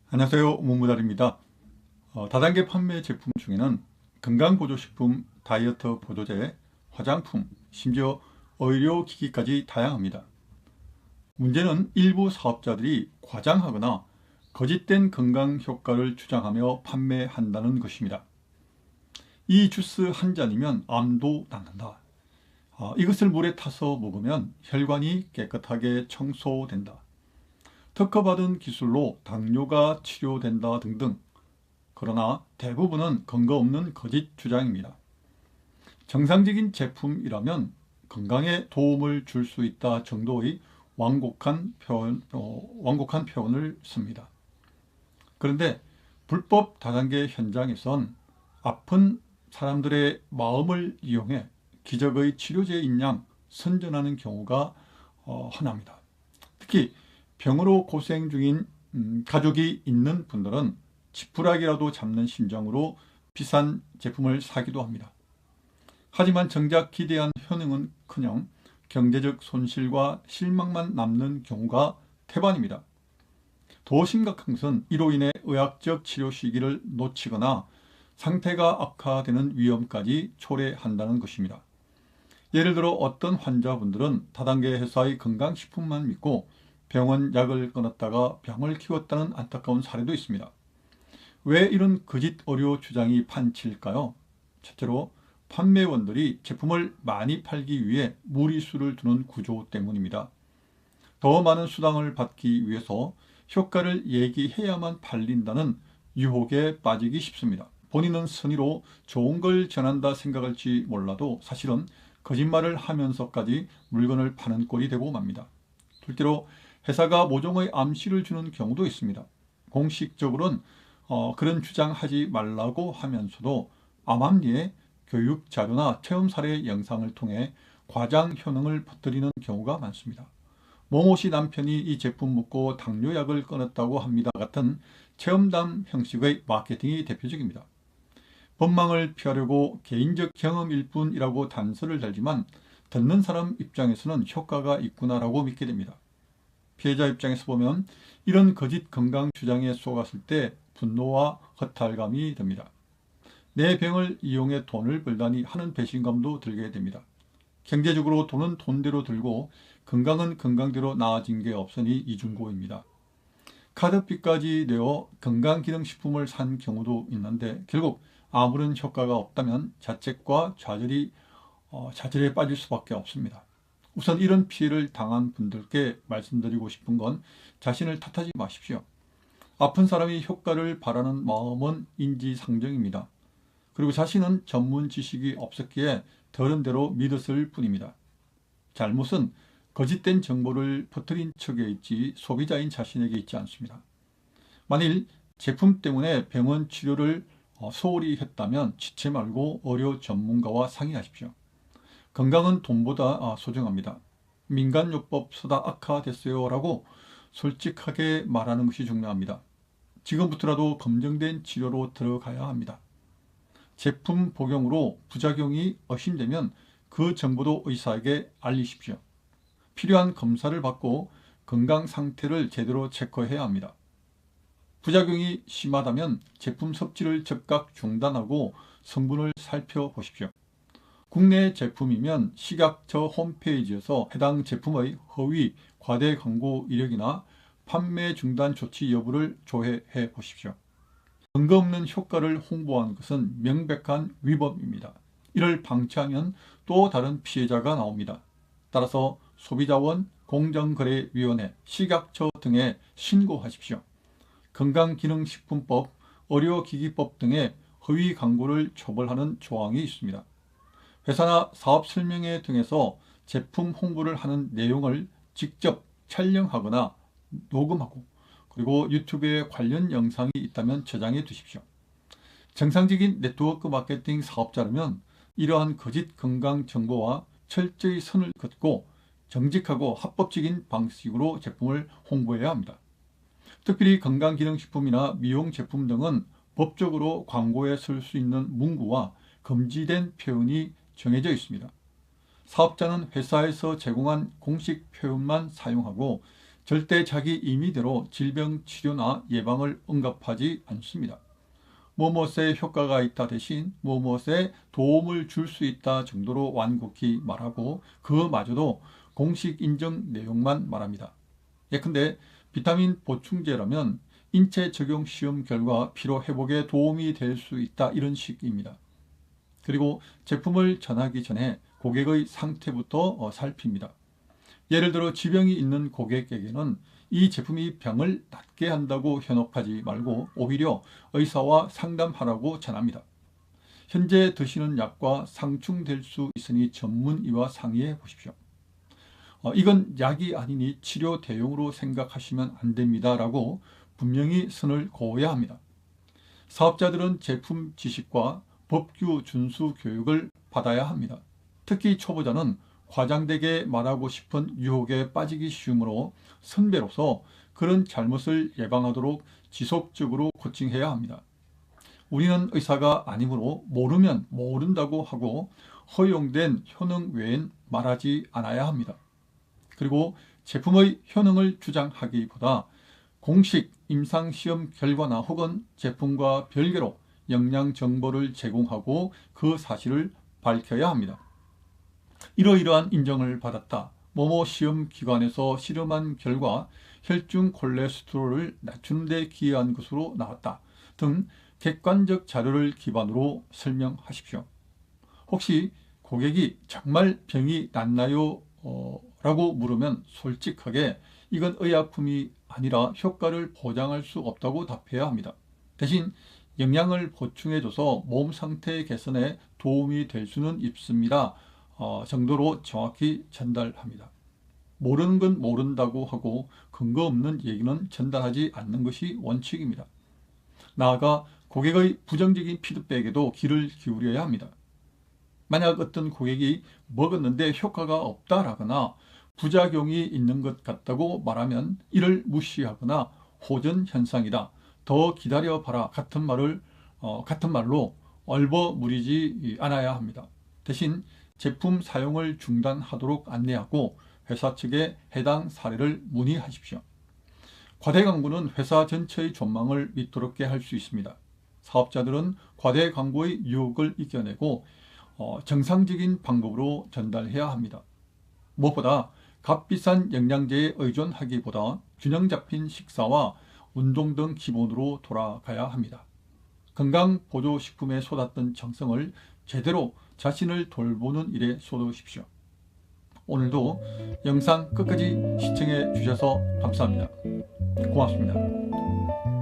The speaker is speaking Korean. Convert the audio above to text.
안녕하세요. 문무달입니다. 다단계 판매 제품 중에는 건강보조식품, 다이어트 보조제, 화장품, 심지어 의료기기까지 다양합니다. 문제는 일부 사업자들이 과장하거나 거짓된 건강 효과를 주장하며 판매한다는 것입니다. 이 주스 한 잔이면 암도 낫는다. 이것을 물에 타서 먹으면 혈관이 깨끗하게 청소된다. 특허받은 기술로 당뇨가 치료된다 등등. 그러나 대부분은 근거 없는 거짓 주장입니다. 정상적인 제품이라면 건강에 도움을 줄 수 있다 정도의 완곡한 표현을 씁니다. 그런데 불법 다단계 현장에선 아픈 사람들의 마음을 이용해 기적의 치료제인 양 선전하는 경우가 흔합니다. 특히 병으로 고생 중인 가족이 있는 분들은 지푸라기라도 잡는 심정으로 비싼 제품을 사기도 합니다. 하지만 정작 기대한 효능은커녕 경제적 손실과 실망만 남는 경우가 태반입니다. 더 심각한 것은 이로 인해 의학적 치료 시기를 놓치거나 상태가 악화되는 위험까지 초래한다는 것입니다. 예를 들어 어떤 환자분들은 다단계 회사의 건강식품만 믿고 병원 약을 끊었다가 병을 키웠다는 안타까운 사례도 있습니다. 왜 이런 거짓 의료 주장이 판칠까요? 첫째로 판매원들이 제품을 많이 팔기 위해 무리수를 두는 구조 때문입니다. 더 많은 수당을 받기 위해서 효과를 얘기해야만 팔린다는 유혹에 빠지기 쉽습니다. 본인은 선의로 좋은 걸 전한다 생각할지 몰라도 사실은 거짓말을 하면서까지 물건을 파는 꼴이 되고 맙니다. 둘째로 회사가 모종의 암시를 주는 경우도 있습니다. 공식적으로는 그런 주장하지 말라고 하면서도 암암리에 교육 자료나 체험 사례 영상을 통해 과장 효능을 퍼뜨리는 경우가 많습니다.某某씨 남편이 이 제품 먹고 당뇨약을 끊었다고 합니다 같은 체험담 형식의 마케팅이 대표적입니다. 법망을 피하려고 개인적 경험일 뿐이라고 단서를 달지만 듣는 사람 입장에서는 효과가 있구나라고 믿게 됩니다. 피해자 입장에서 보면 이런 거짓 건강 주장에 속았을 때 분노와 허탈감이 듭니다. 내 병을 이용해 돈을 벌다니 하는 배신감도 들게 됩니다. 경제적으로 돈은 돈대로 들고 건강은 건강대로 나아진 게 없으니 이중고입니다. 카드빚까지 내어 건강기능식품을 산 경우도 있는데 결국 아무런 효과가 없다면 자책과 좌절에 빠질 수밖에 없습니다. 우선 이런 피해를 당한 분들께 말씀드리고 싶은 건 자신을 탓하지 마십시오. 아픈 사람이 효과를 바라는 마음은 인지상정입니다. 그리고 자신은 전문 지식이 없었기에 들은 대로 믿었을 뿐입니다. 잘못은 거짓된 정보를 퍼뜨린 척에 있지 소비자인 자신에게 있지 않습니다. 만일 제품 때문에 병원 치료를 소홀히 했다면 지체 말고 의료 전문가와 상의하십시오. 건강은 돈보다 소중합니다. 민간요법 쓰다 악화됐어요 라고 솔직하게 말하는 것이 중요합니다. 지금부터라도 검증된 치료로 들어가야 합니다. 제품 복용으로 부작용이 의심되면 그 정보도 의사에게 알리십시오. 필요한 검사를 받고 건강 상태를 제대로 체크해야 합니다. 부작용이 심하다면 제품 섭취를 즉각 중단하고 성분을 살펴보십시오. 국내 제품이면 식약처 홈페이지에서 해당 제품의 허위, 과대 광고 이력이나 판매 중단 조치 여부를 조회해 보십시오. 근거 없는 효과를 홍보하는 것은 명백한 위법입니다. 이를 방치하면 또 다른 피해자가 나옵니다. 따라서 소비자원, 공정거래위원회, 식약처 등에 신고하십시오. 건강기능식품법, 의료기기법 등의 허위 광고를 처벌하는 조항이 있습니다. 회사나 사업 설명회 등에서 제품 홍보를 하는 내용을 직접 촬영하거나 녹음하고 그리고 유튜브에 관련 영상이 있다면 저장해 두십시오. 정상적인 네트워크 마케팅 사업자라면 이러한 거짓 건강 정보와 철저히 선을 긋고 정직하고 합법적인 방식으로 제품을 홍보해야 합니다. 특별히 건강기능식품이나 미용제품 등은 법적으로 광고에 쓸 수 있는 문구와 금지된 표현이 정해져 있습니다. 사업자는 회사에서 제공한 공식 표현만 사용하고 절대 자기 임의대로 질병 치료나 예방을 언급하지 않습니다. 무엇에 효과가 있다 대신 무엇에 도움을 줄 수 있다 정도로 완곡히 말하고 그마저도 공식 인정 내용만 말합니다. 예컨대 비타민 보충제라면 인체 적용 시험 결과 피로 회복에 도움이 될 수 있다 이런 식입니다. 그리고 제품을 전하기 전에 고객의 상태부터 살핍니다. 예를 들어 지병이 있는 고객에게는 이 제품이 병을 낫게 한다고 현혹하지 말고 오히려 의사와 상담하라고 전합니다. 현재 드시는 약과 상충될 수 있으니 전문의와 상의해 보십시오. 이건 약이 아니니 치료 대용으로 생각하시면 안 됩니다 라고 분명히 선을 그어야 합니다. 사업자들은 제품 지식과 법규 준수 교육을 받아야 합니다. 특히 초보자는 과장되게 말하고 싶은 유혹에 빠지기 쉬우므로 선배로서 그런 잘못을 예방하도록 지속적으로 코칭해야 합니다. 우리는 의사가 아니므로 모르면 모른다고 하고 허용된 효능 외엔 말하지 않아야 합니다. 그리고 제품의 효능을 주장하기보다 공식 임상시험 결과나 혹은 제품과 별개로 영양 정보를 제공하고 그 사실을 밝혀야 합니다. 이러이러한 인정을 받았다. 뭐뭐 시험 기관에서 실험한 결과 혈중 콜레스테롤을 낮추는 데 기여한 것으로 나왔다 등 객관적 자료를 기반으로 설명하십시오. 혹시 고객이 정말 병이 낫나요? 라고 물으면 솔직하게 이건 의약품이 아니라 효과를 보장할 수 없다고 답해야 합니다. 대신 영양을 보충해줘서 몸 상태 개선에 도움이 될 수는 있습니다. 정도로 정확히 전달합니다. 모르는 건 모른다고 하고 근거 없는 얘기는 전달하지 않는 것이 원칙입니다. 나아가 고객의 부정적인 피드백에도 귀를 기울여야 합니다. 만약 어떤 고객이 먹었는데 효과가 없다라거나 부작용이 있는 것 같다고 말하면 이를 무시하거나 호전 현상이다. 더 기다려봐라 같은 말로 얼버무리지 않아야 합니다. 대신 제품 사용을 중단하도록 안내하고 회사 측에 해당 사례를 문의하십시오. 과대 광고는 회사 전체의 전망을 밑도롭게 할 수 있습니다. 사업자들은 과대 광고의 유혹을 이겨내고 정상적인 방법으로 전달해야 합니다. 무엇보다 값비싼 영양제에 의존하기보다 균형 잡힌 식사와 운동 등 기본으로 돌아가야 합니다. 건강보조식품에 쏟았던 정성을 제대로 자신을 돌보는 일에 쏟으십시오. 오늘도 영상 끝까지 시청해 주셔서 감사합니다. 고맙습니다.